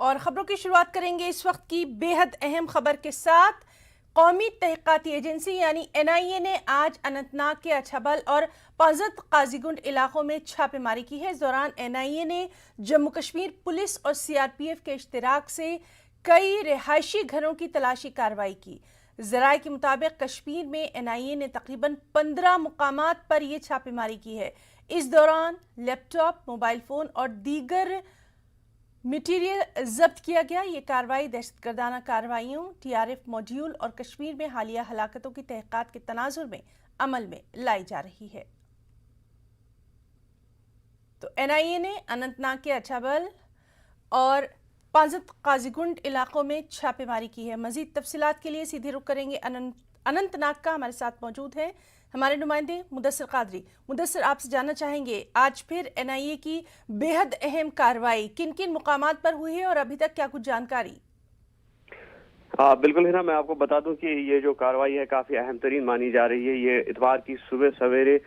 और खबरों की शुरुआत करेंगे इस वक्त की बेहद अहम खबर के साथ। कौमी तहकीकाती एजेंसी यानी NIA ने आज अनंतनाग के अछबल और पांजत काजीगुंड इलाकों में छापेमारी की है। इस दौरान NIA ने जम्मू कश्मीर पुलिस और CRPF के इश्तिराक से कई रिहायशी घरों की तलाशी कार्रवाई की। जराये के मुताबिक कश्मीर में NIA ने तकरीबन 15 मुकामात पर यह छापेमारी की है। इस दौरान लैपटॉप, मोबाइल फोन और दीगर मटीरियल जब्त किया गया। ये कार्रवाई दहशतगर्दाना कार्रवाइयों, TRF मॉड्यूल और कश्मीर में हालिया हलाकतों की तहकीकात के तनाजुर में अमल में लाई जा रही है। तो NIA ने अनंतनाग के अछबल और पांजत काजीगुंड इलाकों में छापेमारी की है। मजीद तफसीलात के लिए सीधे रुख करेंगे अनंतनाग का। हमारे साथ मौजूद है हमारे नुमाइंदे मुदस्सिर कादरी। मुदस्सिर, आपसे जानना चाहेंगे आज फिर NIA की बेहद अहम कार्रवाई किन किन मुकामात पर हुई है और अभी तक क्या कुछ जानकारी? बिल्कुल हिना, मैं आपको बता दूं कि ये जो कार्रवाई है काफी अहम तरीन मानी जा रही है। ये इतवार की सुबह सवेरे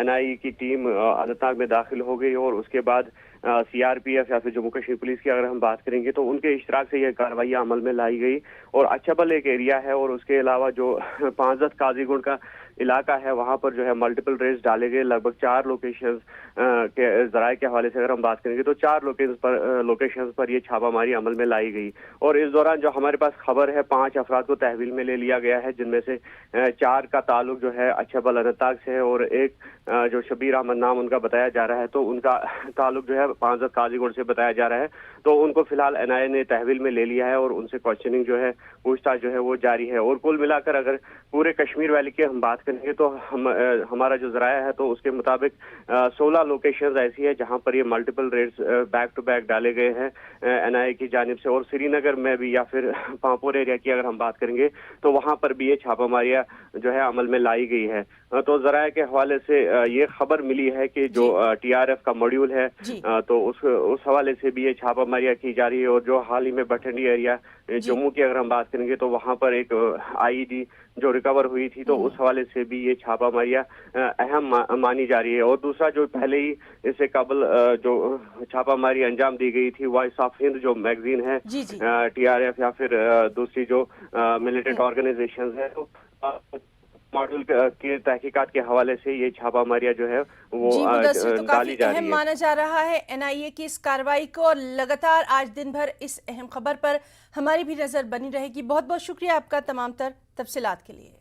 NIA की टीम अनंतनाग में दाखिल हो गई और उसके बाद CRPF या फिर जम्मू कश्मीर पुलिस की अगर हम बात करेंगे तो उनके इश्तराक से यह कार्रवाई अमल में लाई गई। और अछबल एक एरिया है और उसके अलावा जो पांजत काजीगुंड का इलाका है वहां पर जो है मल्टीपल रेड्स डाले गए। लगभग 4 लोकेशंस के जराये के हवाले से अगर हम बात करेंगे तो 4 लोकेशंस पर ये छापामारी अमल में लाई गई। और इस दौरान जो हमारे पास खबर है 5 अफराद को तहवील में ले लिया गया है, जिनमें से 4 का ताल्लुक जो है अछबल अनंतनाग से है और एक जो शबीर अहमद नाम उनका बताया जा रहा है तो उनका ताल्लुक जो है पांजत काजीगुंड से बताया जा रहा है। तो उनको फिलहाल NIA ने तहवील में ले लिया है और उनसे क्वेश्चनिंग जो है, पूछताछ जो है वो जारी है। और कुल मिलाकर अगर पूरे कश्मीर वैली की हम बात करेंगे तो हमारा जो जराया है तो उसके मुताबिक 16 लोकेशंस ऐसी है जहां पर ये multiple raids back to back डाले गए हैं NIA की जानिब से। और श्रीनगर में भी या फिर पांपोर एरिया की अगर हम बात करेंगे तो वहां पर भी ये छापामारियां जो है अमल में लाई गई है। तो जराये के हवाले से ये खबर मिली है कि जो TRF का मॉड्यूल है तो उस हवाले से भी ये छापामारियां की जा रही है। और जो हाल ही में भटंडी एरिया जम्मू की अगर हम बात करेंगे तो वहां पर एक IED जो रिकवर हुई थी तो उस हवाले से भी ये छापामारियां अहम मानी जा रही है। और दूसरा जो पहले ही इससे कबल जो छापामारी अंजाम दी गई थी वॉइस ऑफ हिंद जो मैगजीन है TRF या फिर दूसरी जो मिलिटेंट ऑर्गेनाइजेशन है तो मॉड्यूल के तहकीकात के हवाले से ये छापामारियां जो है वो तो डाली जा रही है। माना जा रहा है NIA की इस कार्रवाई को और लगातार आज दिन भर इस अहम खबर पर हमारी भी नजर बनी रहेगी। बहुत बहुत शुक्रिया आपका तमाम तर तफसीलात के लिए।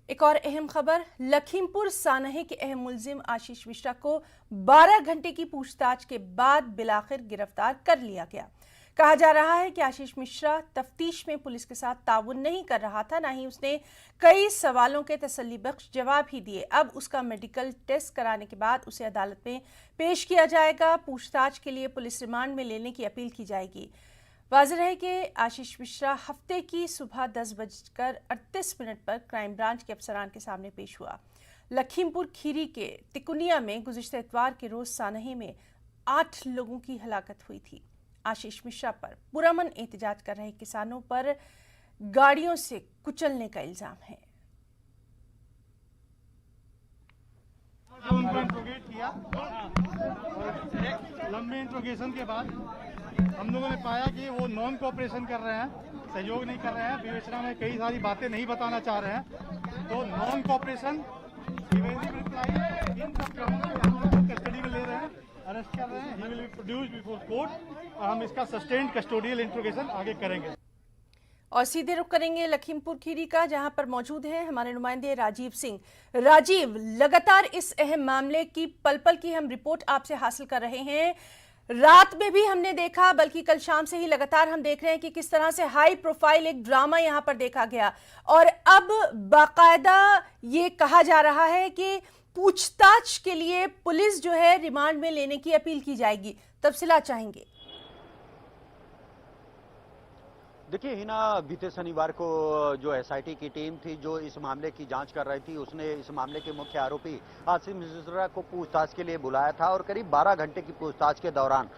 एक और अहम खबर, लखीमपुर सानहे के अहम मुल्जिम आशीष मिश्रा को 12 घंटे की पूछताछ के बाद बिलाखिर गिरफ्तार कर लिया गया। कहा जा रहा है कि आशीष मिश्रा तफ्तीश में पुलिस के साथ ताउन नहीं कर रहा था, ना ही उसने कई सवालों के तसल्ली बख्श जवाब ही दिए। अब उसका मेडिकल टेस्ट कराने के बाद उसे अदालत में पेश किया जाएगा। पूछताछ के लिए पुलिस रिमांड में लेने की अपील की जाएगी। वाज़ेह है कि आशीष मिश्रा हफ्ते की सुबह 10:38 पर क्राइम ब्रांच के अफसरान के सामने पेश हुआ। लखीमपुर खीरी के तिकुनिया में गुज़िश्ता इतवार के रोज सानहे में 8 लोगों की हलाकत हुई थी। आशीष मिश्रा पर पुरअमन एहतजाज कर रहे किसानों पर गाड़ियों से कुचलने का इल्जाम है। उनको इंट्रोगेट किया, लंबे इंट्रोगेशन के बाद हम लोगों ने पाया कि वो नॉन कोऑपरेशन कर रहे हैं, सहयोग नहीं कर रहे हैं, विवेचना में कई सारी बातें नहीं बताना चाह रहे हैं। तो नॉन कोऑपरेशन इन सब कस्टडी में ले रहे हैं, अरेस्ट कर रहे हैं। He will be produced before court और हम इसका सस्टेन्ड कस्टोडियल इंट्रोगेशन आगे करेंगे। और सीधे रुख करेंगे लखीमपुर खीरी का, जहां पर मौजूद हैं हमारे नुमाइंदे राजीव सिंह। राजीव, लगातार इस अहम मामले की पल पल की हम रिपोर्ट आपसे हासिल कर रहे हैं। रात में भी हमने देखा, बल्कि कल शाम से ही लगातार हम देख रहे हैं कि किस तरह से हाई प्रोफाइल एक ड्रामा यहां पर देखा गया और अब बाकायदा ये कहा जा रहा है कि पूछताछ के लिए पुलिस जो है रिमांड में लेने की अपील की जाएगी। तफसीलात चाहेंगे? देखिए हिना, बीते शनिवार को जो एसआईटी की टीम थी जो इस मामले की जांच कर रही थी, उसने इस मामले के मुख्य आरोपी आशीष मिश्रा को पूछताछ के लिए बुलाया था और करीब 12 घंटे की पूछताछ के दौरान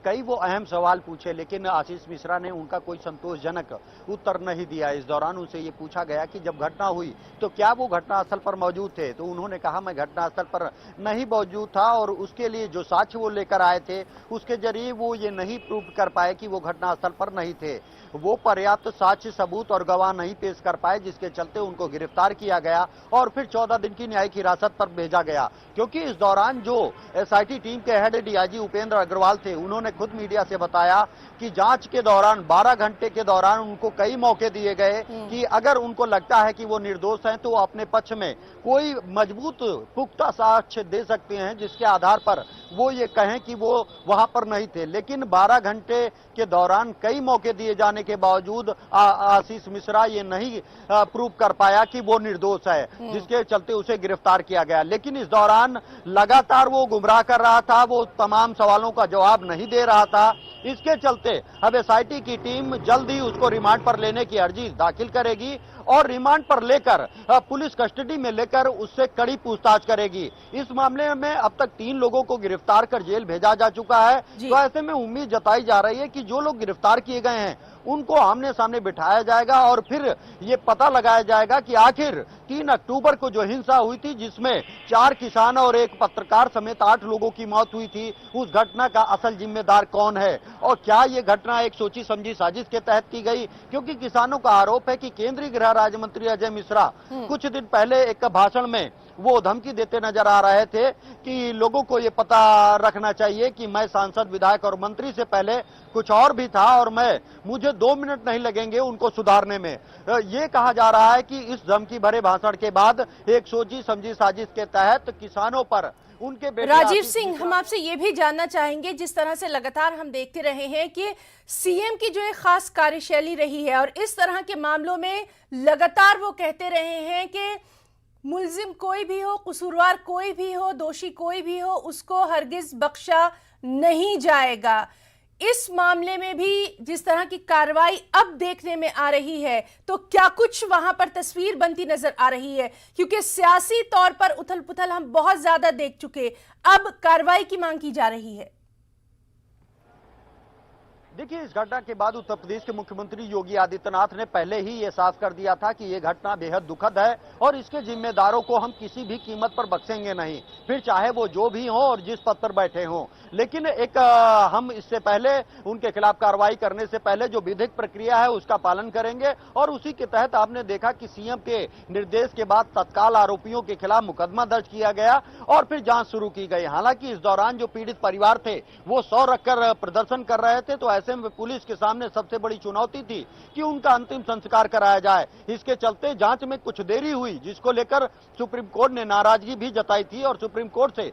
कई वो अहम सवाल पूछे, लेकिन आशीष मिश्रा ने उनका कोई संतोषजनक उत्तर नहीं दिया। इस दौरान उनसे ये पूछा गया कि जब घटना हुई तो क्या वो घटनास्थल पर मौजूद थे, तो उन्होंने कहा मैं घटनास्थल पर नहीं मौजूद था और उसके लिए जो साक्ष्य वो लेकर आए थे उसके जरिए वो ये नहीं प्रूव कर पाए कि वो घटनास्थल पर नहीं थे। वो पर्याप्त साक्ष्य सबूत और गवाह नहीं पेश कर पाए, जिसके चलते उनको गिरफ्तार किया गया और फिर 14 दिन की न्यायिक हिरासत पर भेजा गया। क्योंकि इस दौरान जो एसआईटी टीम के हेड डीआईजी उपेंद्र अग्रवाल थे, उन्होंने खुद मीडिया से बताया कि जांच के दौरान 12 घंटे के दौरान उनको कई मौके दिए गए कि अगर उनको लगता है कि वो निर्दोष हैं तो वो अपने पक्ष में कोई मजबूत पुख्ता साक्ष्य दे सकते हैं जिसके आधार पर वो ये कहें कि वो वहां पर नहीं थे। लेकिन 12 घंटे के दौरान कई मौके दिए जाने के बावजूद आशीष मिश्रा ये नहीं प्रूव कर पाया कि वो निर्दोष है, जिसके चलते उसे गिरफ्तार किया गया। लेकिन इस दौरान लगातार वो गुमराह कर रहा था, वो तमाम सवालों का जवाब नहीं दे रहा था। इसके चलते अब एसआईटी की टीम जल्द ही उसको रिमांड पर लेने की अर्जी दाखिल करेगी और रिमांड पर लेकर पुलिस कस्टडी में लेकर उससे कड़ी पूछताछ करेगी। इस मामले में अब तक 3 लोगों को गिरफ्तार कर जेल भेजा जा चुका है। तो ऐसे में उम्मीद जताई जा रही है कि जो लोग गिरफ्तार किए गए हैं उनको आमने सामने बिठाया जाएगा और फिर ये पता लगाया जाएगा कि आखिर 3 अक्टूबर को जो हिंसा हुई थी, जिसमें 4 किसान और 1 पत्रकार समेत 8 लोगों की मौत हुई थी, उस घटना का असल जिम्मेदार कौन है और क्या ये घटना एक सोची समझी साजिश के तहत की गई। क्योंकि किसानों का आरोप है कि केंद्रीय गृह राज्य मंत्री अजय मिश्रा कुछ दिन पहले एक भाषण में वो धमकी देते नजर आ रहे थे कि लोगों को ये पता रखना चाहिए कि मैं सांसद, विधायक और मंत्री से पहले कुछ और भी था और मुझे 2 मिनट नहीं लगेंगे उनको सुधारने में। ये कहा जा रहा है कि इस धमकी भरे भाषण के बाद एक सोची समझी साजिश के तहत किसानों पर उनके बेटे राजीव सिंह, हम आपसे ये भी जानना चाहेंगे, जिस तरह से लगातार हम देखते रहे हैं कि सीएम की जो एक खास कार्यशैली रही है और इस तरह के मामलों में लगातार वो कहते रहे हैं कि मुल्जिम कोई भी हो, कसूरवार कोई भी हो, दोषी कोई भी हो, उसको हरगिज बख्शा नहीं जाएगा। इस मामले में भी जिस तरह की कार्रवाई अब देखने में आ रही है, तो क्या कुछ वहां पर तस्वीर बनती नजर आ रही है? क्योंकि सियासी तौर पर उथल पुथल हम बहुत ज्यादा देख चुके, अब कार्रवाई की मांग की जा रही है। देखिए, इस घटना के बाद उत्तर प्रदेश के मुख्यमंत्री योगी आदित्यनाथ ने पहले ही ये साफ कर दिया था कि ये घटना बेहद दुखद है और इसके जिम्मेदारों को हम किसी भी कीमत पर बख्शेंगे नहीं, फिर चाहे वो जो भी हो और जिस पद पर बैठे हों। लेकिन हम इससे पहले उनके खिलाफ कार्रवाई करने से पहले जो विधिक प्रक्रिया है उसका पालन करेंगे और उसी के तहत आपने देखा कि सीएम के निर्देश के बाद तत्काल आरोपियों के खिलाफ मुकदमा दर्ज किया गया और फिर जांच शुरू की गई। हालांकि इस दौरान जो पीड़ित परिवार थे वो 100 रखकर प्रदर्शन कर रहे थे, तो ऐसे में पुलिस के सामने सबसे बड़ी चुनौती थी कि उनका अंतिम संस्कार कराया जाए। इसके चलते जांच में कुछ देरी हुई, जिसको लेकर सुप्रीम कोर्ट ने नाराजगी भी जताई थी और सुप्रीम कोर्ट से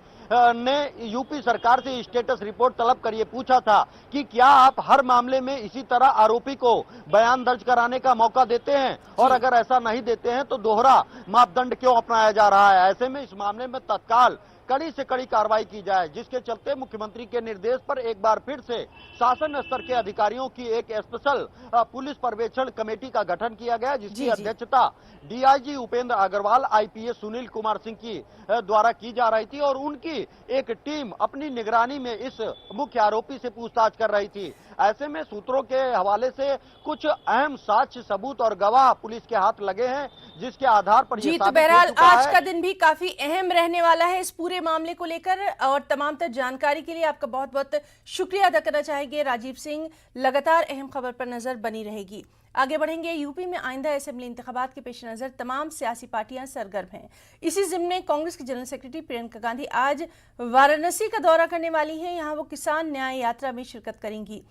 ने यूपी सरकार से स्टेटस रिपोर्ट तलब कर ये पूछा था कि क्या आप हर मामले में इसी तरह आरोपी को बयान दर्ज कराने का मौका देते हैं और अगर ऐसा नहीं देते हैं तो दोहरा मापदंड क्यों अपनाया जा रहा है। ऐसे में इस मामले में तत्काल कड़ी से कड़ी कार्रवाई की जाए, जिसके चलते मुख्यमंत्री के निर्देश पर एक बार फिर से शासन स्तर के अधिकारियों की एक स्पेशल पुलिस पर्यवेक्षण कमेटी का गठन किया गया, जिसकी अध्यक्षता डीआईजी उपेंद्र अग्रवाल, आईपीएस सुनील कुमार सिंह की द्वारा की जा रही थी और उनकी एक टीम अपनी निगरानी में इस मुख्य आरोपी से पूछताछ कर रही थी। ऐसे में सूत्रों के हवाले से कुछ अहम साक्ष्य, सबूत और गवाह पुलिस के हाथ लगे हैं, जिसके आधार पर जी, तो बहरहाल आज का दिन भी काफी अहम रहने वाला है इस पूरे मामले को लेकर और तमाम तर जानकारी के लिए आपका बहुत बहुत शुक्रिया अदा करना चाहेंगे राजीव सिंह। लगातार अहम खबर पर नजर बनी रहेगी। आगे बढ़ेंगे। यूपी में आइंदा असेंबली इंतखाबात के पेश नजर तमाम सियासी पार्टियां सरगर्म हैं। इसी जिम्मे में कांग्रेस की जनरल सेक्रेटरी प्रियंका गांधी आज वाराणसी का दौरा करने वाली हैं। यहां वो किसान न्याय यात्रा में शिरकत करेंगी।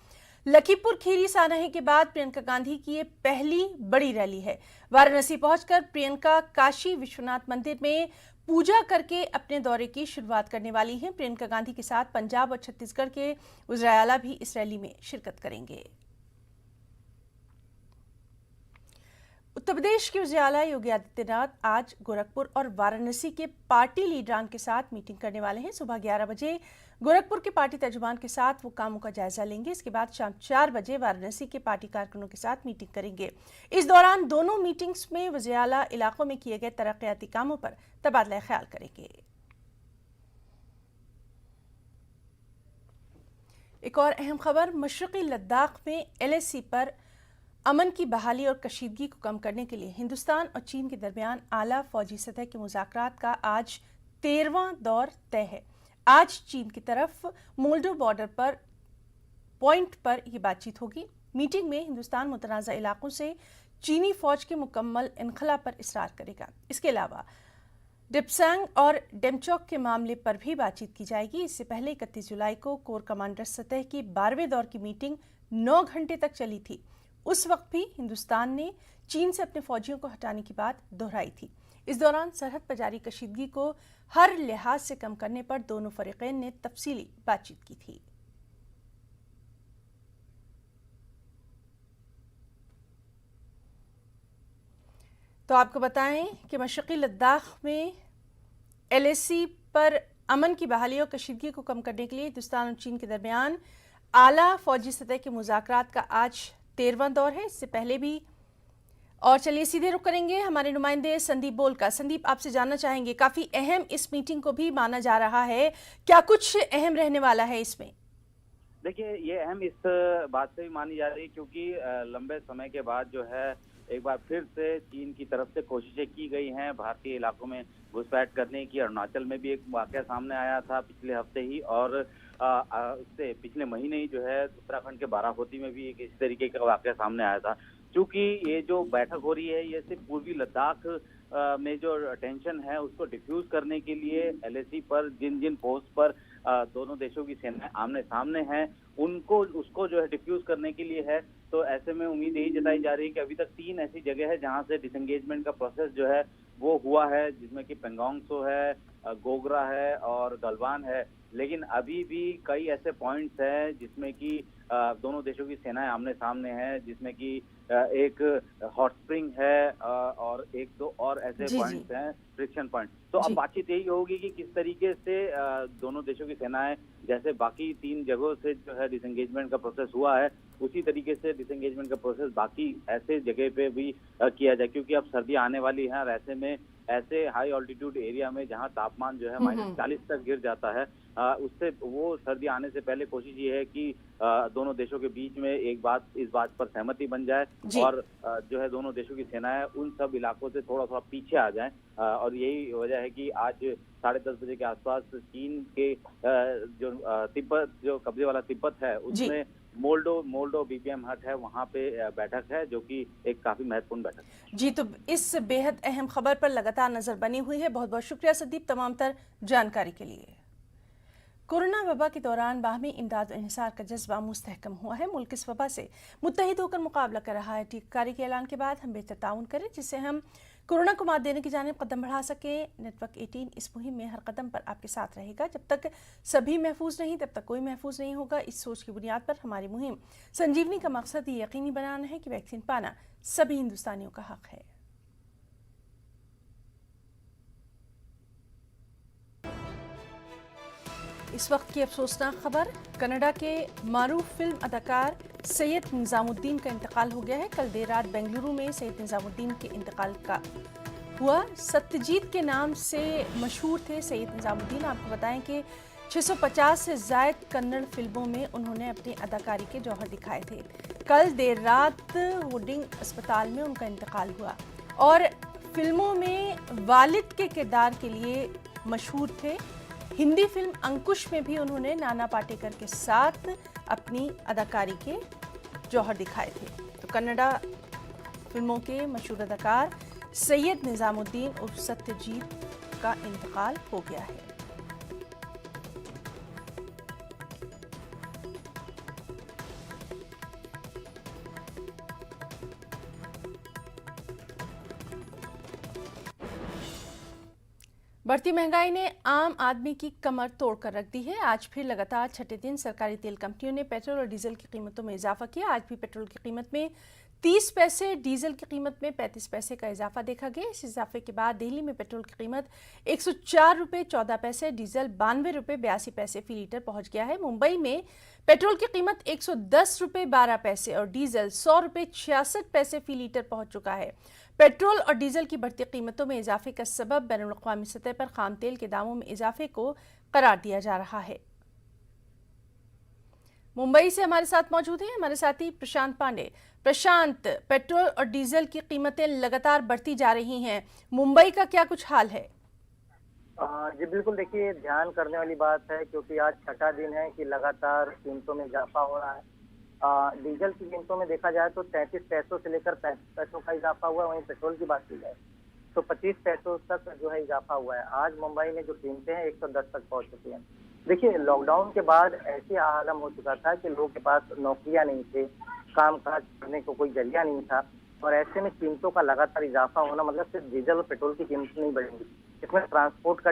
लखीमपुर खीरी सानहे के बाद प्रियंका गांधी की ये पहली बड़ी रैली है। वाराणसी पहुंचकर प्रियंका काशी विश्वनाथ मंदिर में पूजा करके अपने दौरे की शुरुआत करने वाली हैं। प्रियंका गांधी के साथ पंजाब और छत्तीसगढ़ के उजरायाला भी इस रैली में शिरकत करेंगे। उत्तर प्रदेश के वज़ीर आला योगी आदित्यनाथ आज गोरखपुर और वाराणसी के पार्टी लीडरान के साथ मीटिंग करने वाले हैं। सुबह 11 बजे गोरखपुर के पार्टी तर्जुमान के साथ वो कामों का जायजा लेंगे। इसके बाद शाम 4 बजे वाराणसी के पार्टी कारकुनों के साथ मीटिंग करेंगे। इस दौरान दोनों मीटिंग्स में वज़ीर आला इलाकों में किए गए तरक्याती कामों पर तबादला ख्याल करेंगे। एक और अहम खबर, मशरक़ी लद्दाख में LAC पर अमन की बहाली और कशीदगी को कम करने के लिए हिंदुस्तान और चीन के दरमियान आला फौजी सतह के मुज़ाकरात का आज 13वां दौर तय है। आज चीन की तरफ मोल्डो बॉर्डर पर पॉइंट पर यह बातचीत होगी। मीटिंग में हिंदुस्तान मुतनाज़ा इलाकों से चीनी फौज के मुकम्मल इनखला पर इसरार करेगा। इसके अलावा डिप्सैंग और डेमचौक के मामले पर भी बातचीत की जाएगी। इससे पहले 31 जुलाई को कोर कमांडर सतह की 12वें दौर की मीटिंग 9 घंटे तक चली थी। उस वक्त भी हिंदुस्तान ने चीन से अपने फौजियों को हटाने की बात दोहराई थी। इस दौरान सरहद पर जारी कशीदगी को हर लिहाज से कम करने पर दोनों फरीकैन ने तफसीली बातचीत की थी। तो आपको बताएं कि मशरक़ी लद्दाख में LAC पर अमन की बहाली और कशीदगी को कम करने के लिए हिंदुस्तान और चीन के दरमियान आला फौजी सतह के मुज़ाकरात का आज 13वां दौर है। इससे पहले भी और चलिए सीधे रुख करेंगे हमारे नुमाइंदे संदीप बोल का। संदीप, आपसे जानना चाहेंगे, काफ़ी अहम इस मीटिंग को भी माना जा रहा है, क्या कुछ अहम रहने वाला है इसमें? देखिए, ये अहम इस बात से भी मानी जा रही है क्योंकि लंबे समय के बाद जो है एक बार फिर से चीन की तरफ से कोशिशें की गई हैं भारतीय इलाकों में घुसपैठ करने की। अरुणाचल में भी एक वाकया सामने आया था पिछले हफ्ते ही, और उससे पिछले महीने ही जो है उत्तराखंड के बाराकोती में भी एक इस तरीके का वाकया सामने आया था। क्योंकि ये जो बैठक हो रही है ये सिर्फ पूर्वी लद्दाख में जो टेंशन है उसको डिफ्यूज करने के लिए LAC पर जिन जिन पोस्ट पर दोनों देशों की सेनाएं आमने सामने हैं उसको जो है डिफ्यूज करने के लिए है। तो ऐसे में उम्मीद यही जताई जा रही है कि अभी तक 3 ऐसी जगह है जहां से डिसएंगेजमेंट का प्रोसेस जो है वो हुआ है, जिसमें कि पेंगोंग सो है, गोगरा है और गलवान है। लेकिन अभी भी कई ऐसे पॉइंट्स हैं जिसमें कि दोनों देशों की सेनाएं आमने सामने हैं, जिसमें कि एक हॉट स्प्रिंग है और एक दो और ऐसे पॉइंट्स हैं, फ्रिक्शन पॉइंट। तो अब बातचीत यही होगी कि किस तरीके से दोनों देशों की सेनाएं, जैसे बाकी 3 जगहों से जो है डिसएंगेजमेंट का प्रोसेस हुआ है उसी तरीके से डिसएंगेजमेंट का प्रोसेस बाकी ऐसे जगह पे भी किया जाए, क्योंकि अब सर्दी आने वाली है और ऐसे में ऐसे हाई ऑल्टीट्यूड एरिया में जहां तापमान जो है -40 तक गिर जाता है, उससे वो सर्दी आने से पहले कोशिश ये है कि दोनों देशों के बीच में इस बात पर सहमति बन जाए और जो है दोनों देशों की सेनाएं उन सब इलाकों से थोड़ा थोड़ा पीछे आ जाएं। और यही वजह है कि आज 10:30 बजे के आसपास चीन के जो तिब्बत, जो कब्जे वाला तिब्बत है, उसमें मोल्डो BPM हट है, वहाँ पे बैठक है, जो कि एक काफी महत्वपूर्ण बैठक है। जी, तो इस बेहद अहम खबर पर लगातार नजर बनी हुई है। बहुत बहुत शुक्रिया संदीप तमाम तर जानकारी के लिए। कोरोना वबा के दौरान बाहमी इमदाद और इंहिसार का जज्बा मुस्तहकम हुआ है। मुल्क इस वबा से मुत्तहिद होकर मुकाबला कर रहा है। टीकाकारी के ऐलान के बाद हम बेहतर ताउन करें जिससे हम कोरोना को मात देने की जानिब कदम बढ़ा सकें। नेटवर्क 18 इस मुहिम में हर कदम पर आपके साथ रहेगा। जब तक सभी महफूज नहीं तब तक कोई महफूज नहीं होगा। इस सोच की बुनियाद पर हमारी मुहिम संजीवनी का मकसद ये यकीनी बनाना है कि वैक्सीन पाना सभी हिंदुस्तानियों का हक है। इस वक्त की अफसोसनाक खबर, कनाडा के मारूफ फिल्म अदाकार सैयद निज़ामुद्दीन का इंतकाल हो गया है। कल देर रात बेंगलुरु में सैयद निज़ामुद्दीन के इंतकाल का हुआ। सत्यजीत के नाम से मशहूर थे सैयद निज़ामुद्दीन। आपको बताएं कि 650 से ज़ायद कन्नड़ फिल्मों में उन्होंने अपनी अदाकारी के जौहर दिखाए थे। कल देर रात वुडिंग अस्पताल में उनका इंतकाल हुआ और फिल्मों में वालिद के किरदार के लिए मशहूर थे। हिंदी फिल्म अंकुश में भी उन्होंने नाना पाटेकर के साथ अपनी अदाकारी के जौहर दिखाए थे। तो कन्नड़ा फिल्मों के मशहूर अदाकार सैयद निज़ामुद्दीन उर्फ सत्यजीत का इंतकाल हो गया है। बढ़ती महंगाई ने आम आदमी की कमर तोड़कर रख दी है। आज फिर लगातार छठे दिन सरकारी तेल कंपनियों ने पेट्रोल और डीजल की कीमतों में इजाफा किया। आज भी पेट्रोल की कीमत में 30 पैसे, डीजल की कीमत में 35 पैसे का इजाफा देखा गया। इस इजाफे के बाद दिल्ली में पेट्रोल की कीमत 104 रुपये 14 पैसे, डीजल 92 रुपये 82 पैसे फी लीटर पहुंच गया है। मुंबई में पेट्रोल की कीमत 110 रुपये 12 पैसे और डीजल 100 रुपये 66 पैसे फी लीटर पहुंच चुका है। पेट्रोल और डीजल की बढ़ती कीमतों में इजाफे का सबब बैनुल-अक़वामी सतह पर खाम तेल के दामों में इजाफे को करार दिया जा रहा है। मुंबई से हमारे साथ मौजूद हैं हमारे साथी प्रशांत पांडे। प्रशांत, पेट्रोल और डीजल की कीमतें लगातार बढ़ती जा रही हैं, मुंबई का क्या कुछ हाल है? जी बिल्कुल, देखिए ध्यान करने वाली बात है क्योंकि आज छठा दिन है कि लगातार कीमतों में इजाफा हो रहा है। डीजल की कीमतों में देखा जाए तो 33 पैसों से लेकर 35 पैसों का इजाफा हुआ है। वहीं पेट्रोल की बात की जाए तो 25 पैसों तक जो है इजाफा हुआ है। आज मुंबई में जो कीमतें हैं 110 तक पहुंच चुकी हैं। देखिए, लॉकडाउन के बाद ऐसे आलम हो चुका था कि लोगों के पास नौकरियां नहीं थे, काम काज करने को कोई जरिया नहीं था, और ऐसे में कीमतों का लगातार इजाफा होना मतलब सिर्फ डीजल और पेट्रोल की कीमत नहीं बढ़ेगी, इसमें ट्रांसपोर्ट का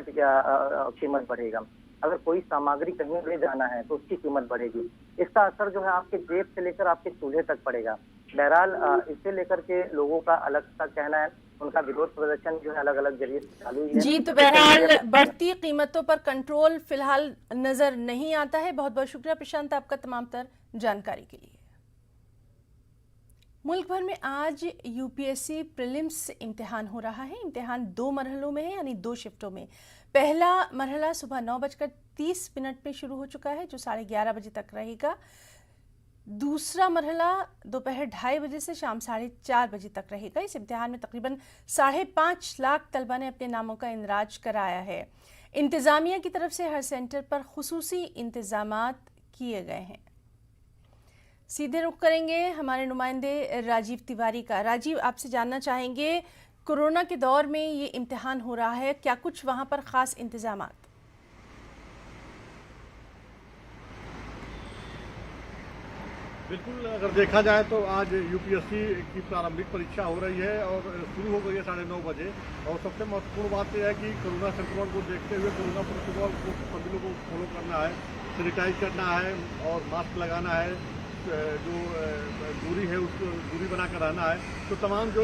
कीमत बढ़ेगा। अगर कोई सामग्री कहीं ले जाना है तो उसकी कीमत बढ़ेगी। इसका असर जो है आपके जेब से लेकर आपके चूल्हे तक पड़ेगा। बहरहाल इसे लेकर के लोगों का अलग सा कहना है, उनका विरोध प्रदर्शन जो है अलग अलग जरिए से चालू है। जी, तो बहरहाल बढ़ती कीमतों पर कंट्रोल फिलहाल नजर नहीं आता है। बहुत बहुत शुक्रिया प्रशांत आपका तमाम तर जानकारी के लिए। मुल्क भर में आज यूपीएससी प्रीलिम्स इम्तिहान हो रहा है। इम्तिहान 2 मरहलों में है, यानी 2 शिफ्टों में। पहला मरहला सुबह 9:30 में शुरू हो चुका है, जो 11:30 बजे तक रहेगा। दूसरा मरहला दोपहर 2:30 बजे से शाम 4:30 बजे तक रहेगा। इस इम्तिहान में तकरीबन 5.5 लाख तलबा ने अपने नामों का इंदराज कराया है। इंतजामिया की तरफ से हर सेंटर पर खुसूसी इंतजामात किए गए हैं। सीधे रुख करेंगे हमारे नुमाइंदे राजीव तिवारी का। राजीव, आपसे जानना चाहेंगे, कोरोना के दौर में ये इम्तिहान हो रहा है, क्या कुछ वहाँ पर ख़ास इंतजामात? बिल्कुल, अगर देखा जाए तो आज यूपीएससी की प्रारंभिक परीक्षा हो रही है और शुरू हो गई है 9:30 बजे। और सबसे महत्वपूर्ण बात यह है कि कोरोना संक्रमण को देखते हुए कोरोना प्रोटोकॉल को सभी लोगों को फॉलो करना है, सैनिटाइज करना है और मास्क लगाना है, जो दूरी है उसको दूरी बना कर रहना है। तो तमाम जो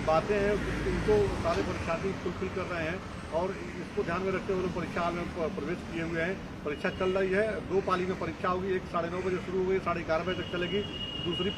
बातें हैं उनको सारे परीक्षार्थी फुलफिल कर रहे हैं और इसको ध्यान में रखते हुए परीक्षा हाल में प्रवेश किए हुए हैं। परीक्षा चल रही है, 2 पाली में परीक्षा होगी। एक 9:30 बजे शुरू होगी, 11:30 बजे तक चलेगी। दूसरी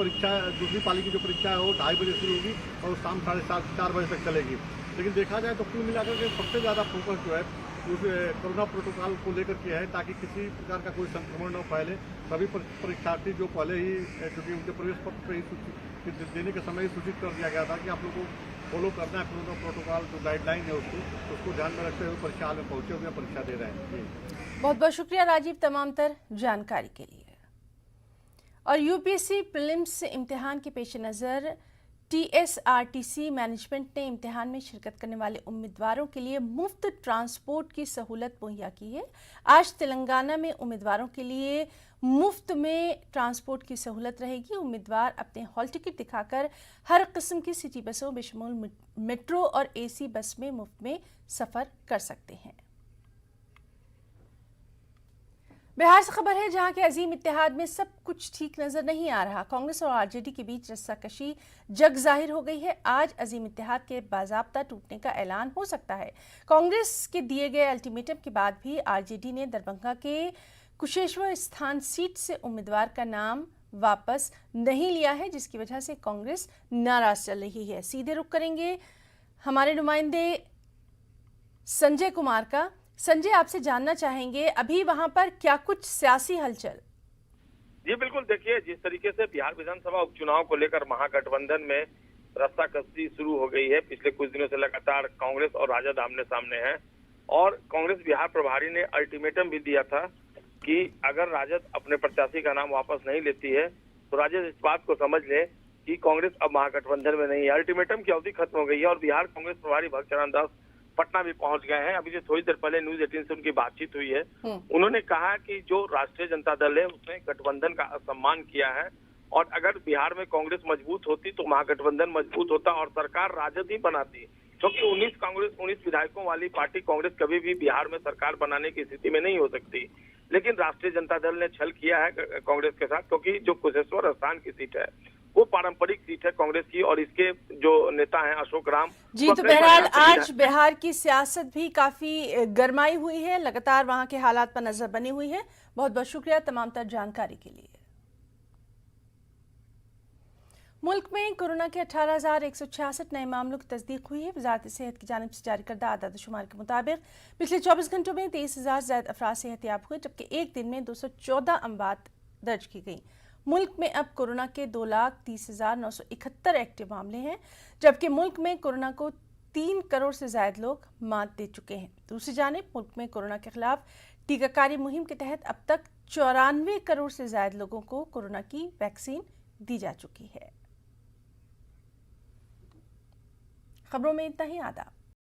पाली की जो परीक्षा है वो 2:30 बजे शुरू होगी और शाम 7:30 4 बजे तक चलेगी। लेकिन देखा जाए तो कुल मिलाकर के सबसे ज़्यादा फोकस जो है उस कोरोना प्रोटोकॉल को लेकर के है, ताकि किसी प्रकार का कोई संक्रमण न फैले। सभी परीक्षार्थी जो पहले ही क्योंकि उनके प्रवेश पत्र पर ही देने के समय ही सूचित कर दिया गया था कि आप लोगों को फॉलो करना है कोरोना प्रोटोकॉल जो गाइडलाइन है उसको ध्यान में रखते हुए परीक्षा हाल में पहुंचे हुए परीक्षा दे रहे हैं। बहुत बहुत शुक्रिया राजीव तमाम तर जानकारी के लिए। और यूपीएससी प्रीलिम्स इम्तिहान के पेश नज़र टीएसआरटीसी मैनेजमेंट ने इम्तिहान में शिरकत करने वाले उम्मीदवारों के लिए मुफ्त ट्रांसपोर्ट की सहूलत मुहैया की है। आज तेलंगाना में उम्मीदवारों के लिए मुफ्त में ट्रांसपोर्ट की सहूलत रहेगी। उम्मीदवार अपने हॉल टिकट दिखाकर हर किस्म की सिटी बसों बेशुमार मेट्रो और एसी बस में मुफ्त में सफ़र कर सकते हैं। बिहार से खबर है, जहां के अजीम इत्तेहाद में सब कुछ ठीक नजर नहीं आ रहा। कांग्रेस और आरजेडी के बीच रस्साकशी जग जाहिर हो गई है। आज अजीम इत्तेहाद के बाज़ाब्ता टूटने का ऐलान हो सकता है। कांग्रेस के दिए गए अल्टीमेटम के बाद भी आरजेडी ने दरभंगा के कुशेश्वर स्थान सीट से उम्मीदवार का नाम वापस नहीं लिया है, जिसकी वजह से कांग्रेस नाराज चल रही है। सीधे रुख करेंगे हमारे नुमाइंदे संजय कुमार का। संजय, आपसे जानना चाहेंगे अभी वहां पर क्या कुछ सियासी हलचल? जी बिल्कुल, देखिए जिस तरीके से बिहार विधानसभा उपचुनाव को लेकर महागठबंधन में रस्साकसी शुरू हो गई है, पिछले कुछ दिनों से लगातार कांग्रेस और राजद आमने सामने हैं। और कांग्रेस बिहार प्रभारी ने अल्टीमेटम भी दिया था कि अगर राजद अपने प्रत्याशी का नाम वापस नहीं लेती है तो राजद इस बात को समझ ले कि कांग्रेस अब महागठबंधन में नहीं है। अल्टीमेटम की अवधि खत्म हो गई है और बिहार कांग्रेस प्रभारी भक्तचरण दास पटना भी पहुंच गए हैं। अभी जो थोड़ी देर पहले न्यूज 18 से उनकी बातचीत हुई है, उन्होंने कहा कि जो राष्ट्रीय जनता दल है उसने गठबंधन का असम्मान किया है और अगर बिहार में कांग्रेस मजबूत होती तो महागठबंधन मजबूत होता और सरकार राजद ही बनाती, क्योंकि 19 विधायकों वाली पार्टी कांग्रेस कभी भी बिहार में सरकार बनाने की स्थिति में नहीं हो सकती। लेकिन राष्ट्रीय जनता दल ने छल किया है कांग्रेस के साथ, क्योंकि जो कुशेश्वर स्थान की सीट है वो पारंपरिक सीट है कांग्रेस की, और इसके जो नेता हैं अशोक राम जी, तो बहरहाल आज बिहार की सियासत भी काफी गरमाई हुई है, लगातार वहां के हालात पर नजर बनी हुई है। बहुत बहुत शुक्रिया तमाम तर जानकारी के लिए। मुल्क में कोरोना के 18,166 नए मामलों की तस्दीक हुई है। वजारत सेहत की जानिब से जारी करदा आदाद-ओ-शुमार के मुताबिक पिछले 24 घंटों में 23,000 से ज्यादा अफराद सेहतयाब हुए, जबकि एक दिन में 214 अमवात दर्ज की गई। मुल्क में अब कोरोना के 2,30,971 एक्टिव मामले हैं, जबकि मुल्क में कोरोना को 3 करोड़ से ज्यादा लोग मात दे चुके हैं। दूसरी जानिब मुल्क में कोरोना के खिलाफ टीकाकारी मुहिम के तहत अब तक 94 करोड़ से ज्यादा लोगों को कोरोना की वैक्सीन दी जा चुकी है। खबरों में इतना ही। आदाब।